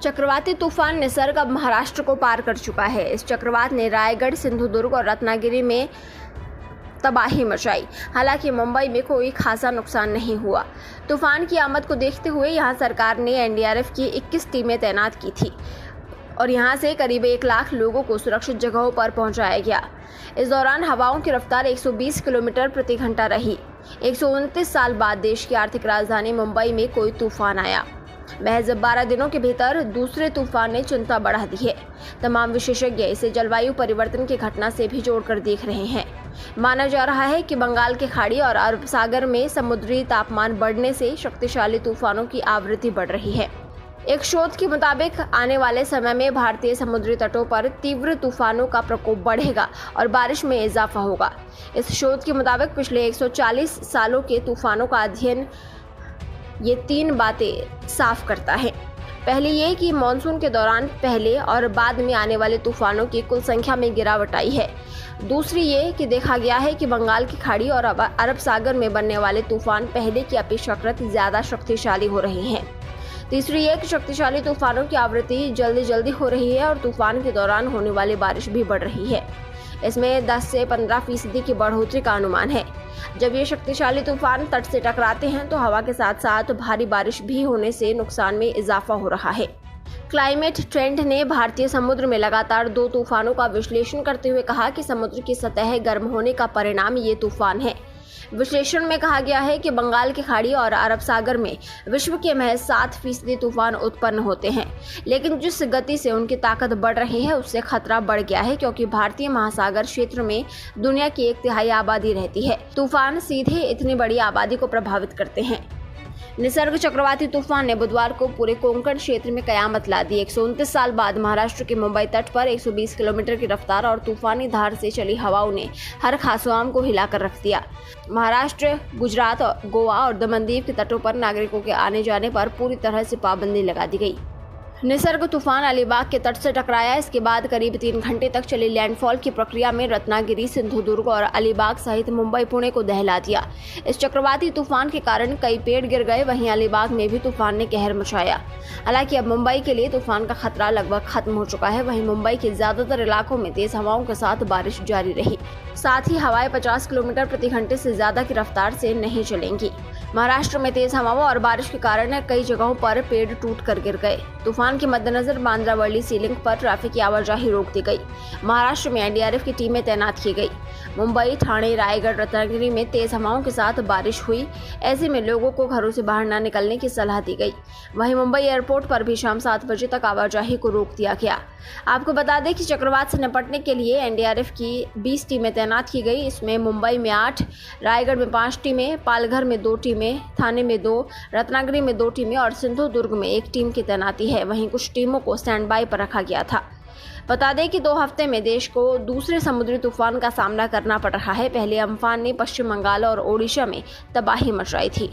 चक्रवाती तूफान निसर्ग अब महाराष्ट्र को पार कर चुका है। इस चक्रवात ने रायगढ़, सिंधुदुर्ग और रत्नागिरी में तबाही मचाई। हालांकि मुंबई में कोई खासा नुकसान नहीं हुआ। तूफान की आमद को देखते हुए यहां सरकार ने एनडीआरएफ की 21 टीमें तैनात की थी और यहां से करीब 1 लाख लोगों को सुरक्षित जगहों पर पहुंचाया गया। इस दौरान हवाओं की रफ्तार 120 किलोमीटर प्रति घंटा रही। 129 साल बाद देश की आर्थिक राजधानी मुंबई में कोई तूफान आया। महज 12 दिनों के भीतर दूसरे तूफान ने चिंता बढ़ा दी है। तमाम विशेषज्ञ इसे जलवायु परिवर्तन की घटना से भी जोड़कर देख रहे हैं। माना जा रहा है कि बंगाल की खाड़ी और अरब सागर में समुद्री तापमान बढ़ने से शक्तिशाली तूफानों की आवृत्ति बढ़ रही है। एक शोध के मुताबिक आने वाले समय में भारतीय समुद्री तटों पर तीव्र तूफानों का प्रकोप बढ़ेगा और बारिश में इजाफा होगा। इस शोध के मुताबिक पिछले 140 सालों के तूफानों का अध्ययन ये 3 बातें साफ करता है। पहली ये कि मानसून के दौरान पहले और बाद में आने वाले तूफानों की कुल संख्या में गिरावट आई है। दूसरी ये कि देखा गया है कि बंगाल की खाड़ी और अरब सागर में बनने वाले तूफान पहले की अपेक्षाकृत ज्यादा शक्तिशाली हो रहे हैं। तीसरी ये कि शक्तिशाली तूफानों की आवृत्ति जल्दी हो रही है और तूफान के दौरान होने वाली बारिश भी बढ़ रही है। इसमें 10 से 15% की बढ़ोतरी का अनुमान है। जब ये शक्तिशाली तूफान तट से टकराते हैं तो हवा के साथ साथ भारी बारिश भी होने से नुकसान में इजाफा हो रहा है। क्लाइमेट ट्रेंड ने भारतीय समुद्र में लगातार 2 तूफानों का विश्लेषण करते हुए कहा कि समुद्र की सतह गर्म होने का परिणाम ये तूफान है। विश्लेषण में कहा गया है कि बंगाल की खाड़ी और अरब सागर में विश्व के महज 7% तूफान उत्पन्न होते हैं, लेकिन जिस गति से उनकी ताकत बढ़ रही है उससे खतरा बढ़ गया है, क्योंकि भारतीय महासागर क्षेत्र में दुनिया की 1/3 आबादी रहती है। तूफान सीधे इतनी बड़ी आबादी को प्रभावित करते हैं। निसर्ग चक्रवाती तूफान ने बुधवार को पूरे कोंकण क्षेत्र में कयामत ला दी। 129 साल बाद महाराष्ट्र के मुंबई तट पर 120 किलोमीटर की रफ्तार और तूफानी धार से चली हवाओं ने हर खासवाम को हिलाकर रख दिया। महाराष्ट्र, गुजरात, गोवा और दमनदीव के तटों पर नागरिकों के आने जाने पर पूरी तरह से पाबंदी लगा दी गई। निसर्ग तूफान अलीबाग के तट से टकराया। इसके बाद करीब 3 घंटे तक चली लैंडफॉल की प्रक्रिया में रत्नागिरी, सिंधुदुर्ग और अलीबाग सहित मुंबई, पुणे को दहला दिया। इस चक्रवाती तूफान के कारण कई पेड़ गिर गए। वहीं अलीबाग में भी तूफान ने कहर मचाया। हालांकि अब मुंबई के लिए तूफान का खतरा लगभग खत्म हो चुका है। वहीं मुंबई के ज्यादातर इलाकों में तेज हवाओं के साथ बारिश जारी रही। साथ ही हवाएं 50 किलोमीटर प्रति घंटे से ज्यादा की रफ्तार से नहीं चलेंगी। महाराष्ट्र में तेज हवाओं और बारिश के कारण कई जगहों पर पेड़ टूट कर गिर गए। तूफान के मद्देनजर बांद्रा-वर्ली सी लिंक पर ट्रैफिक की आवाजाही रोक दी गई। महाराष्ट्र में एनडीआरएफ की टीमें तैनात की गई। मुंबई, ठाणे, रायगढ़, रत्नागिरी में तेज हवाओं के साथ बारिश हुई। ऐसे में लोगों को घरों से बाहर न निकलने की सलाह दी गई। वहीं मुंबई एयरपोर्ट पर भी शाम 7 बजे तक आवाजाही को रोक दिया गया। आपको बता दें कि चक्रवात से निपटने के लिए एनडीआरएफ की 20 टीमें तैनात की गई। इसमें मुंबई में 8, रायगढ़ में 5 टीमें, पालघर में 2 टीमें, थाने में 2, रत्नागिरी में 2 टीमें और सिंधुदुर्ग में 1 टीम की तैनाती है। वहीं कुछ टीमों को स्टैंड बाय पर रखा गया था। बता दें कि 2 हफ्ते में देश को दूसरे समुद्री तूफान का सामना करना पड़ रहा है। पहले अम्फान ने पश्चिम बंगाल और ओडिशा में तबाही मचाई थी।